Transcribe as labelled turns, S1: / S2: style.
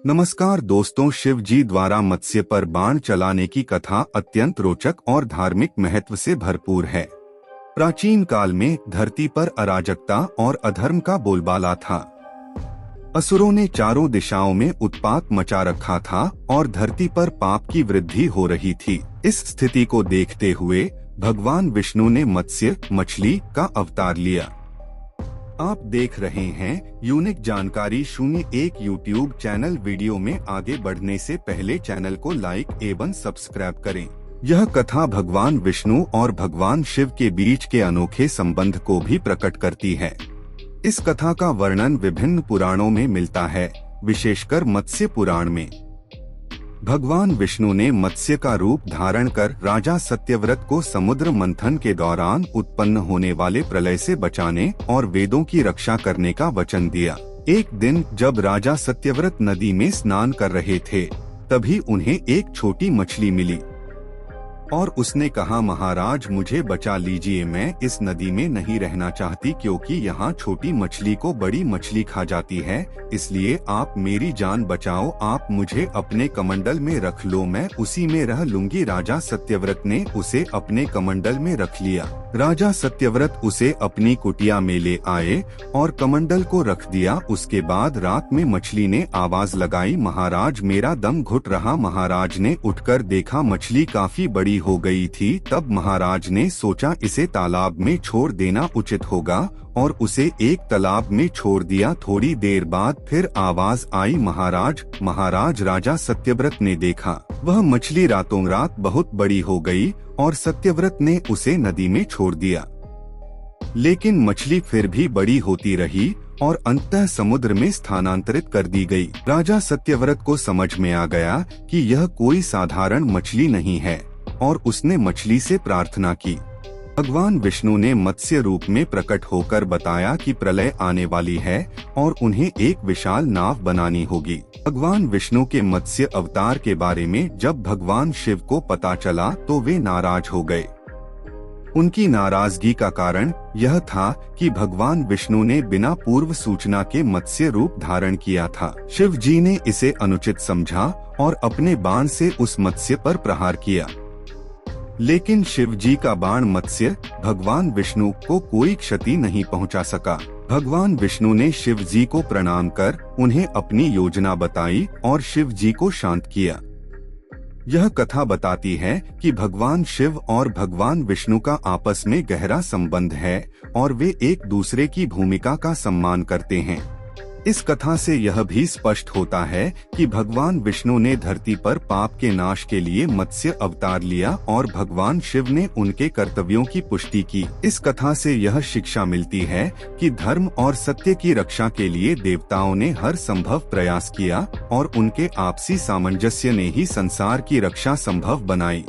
S1: नमस्कार दोस्तों, शिव जी द्वारा मत्स्य पर बाण चलाने की कथा अत्यंत रोचक और धार्मिक महत्व से भरपूर है। प्राचीन काल में धरती पर अराजकता और अधर्म का बोलबाला था। असुरों ने चारों दिशाओं में उत्पात मचा रखा था और धरती पर पाप की वृद्धि हो रही थी। इस स्थिति को देखते हुए भगवान विष्णु ने मत्स्य मछली का अवतार लिया। आप देख रहे हैं यूनिक जानकारी 01 यूट्यूब चैनल। वीडियो में आगे बढ़ने से पहले चैनल को लाइक एवं सब्सक्राइब करें। यह कथा भगवान विष्णु और भगवान शिव के बीच के अनोखे संबंध को भी प्रकट करती है। इस कथा का वर्णन विभिन्न पुराणों में मिलता है, विशेषकर मत्स्य पुराण में। भगवान विष्णु ने मत्स्य का रूप धारण कर राजा सत्यव्रत को समुद्र मंथन के दौरान उत्पन्न होने वाले प्रलय से बचाने और वेदों की रक्षा करने का वचन दिया। एक दिन जब राजा सत्यव्रत नदी में स्नान कर रहे थे, तभी उन्हें एक छोटी मछली मिली और उसने कहा, महाराज मुझे बचा लीजिए, मैं इस नदी में नहीं रहना चाहती क्योंकि यहाँ छोटी मछली को बड़ी मछली खा जाती है, इसलिए आप मेरी जान बचाओ, आप मुझे अपने कमंडल में रख लो, मैं उसी में रह लूंगी। राजा सत्यव्रत ने उसे अपने कमंडल में रख लिया। राजा सत्यव्रत उसे अपनी कुटिया में ले आए और कमंडल को रख दिया। उसके बाद रात में मछली ने आवाज लगाई, महाराज मेरा दम घुट रहा। महाराज ने उठकर देखा, मछली काफी बड़ी हो गई थी। तब महाराज ने सोचा इसे तालाब में छोड़ देना उचित होगा और उसे एक तालाब में छोड़ दिया। थोड़ी देर बाद फिर आवाज आई, महाराज महाराज। राजा सत्यव्रत ने देखा वह मछली रातों रात बहुत बड़ी हो गई और सत्यव्रत ने उसे नदी में छोड़ दिया, लेकिन मछली फिर भी बड़ी होती रही और अंततः समुद्र में स्थानांतरित कर दी गई। राजा सत्यव्रत को समझ में आ गया कि यह कोई साधारण मछली नहीं है और उसने मछली से प्रार्थना की। भगवान विष्णु ने मत्स्य रूप में प्रकट होकर बताया कि प्रलय आने वाली है और उन्हें एक विशाल नाव बनानी होगी। भगवान विष्णु के मत्स्य अवतार के बारे में जब भगवान शिव को पता चला तो वे नाराज हो गए। उनकी नाराजगी का कारण यह था कि भगवान विष्णु ने बिना पूर्व सूचना के मत्स्य रूप धारण किया था। शिव जी ने इसे अनुचित समझा और अपने बाण से उस मत्स्य पर प्रहार किया, लेकिन शिव जी का बाण मत्स्य भगवान विष्णु को कोई क्षति नहीं पहुंचा सका। भगवान विष्णु ने शिव जी को प्रणाम कर उन्हें अपनी योजना बताई और शिव जी को शांत किया। यह कथा बताती है कि भगवान शिव और भगवान विष्णु का आपस में गहरा संबंध है और वे एक दूसरे की भूमिका का सम्मान करते हैं। इस कथा से यह भी स्पष्ट होता है कि भगवान विष्णु ने धरती पर पाप के नाश के लिए मत्स्य अवतार लिया और भगवान शिव ने उनके कर्तव्यों की पुष्टि की। इस कथा से यह शिक्षा मिलती है कि धर्म और सत्य की रक्षा के लिए देवताओं ने हर संभव प्रयास किया और उनके आपसी सामंजस्य ने ही संसार की रक्षा संभव बनाई।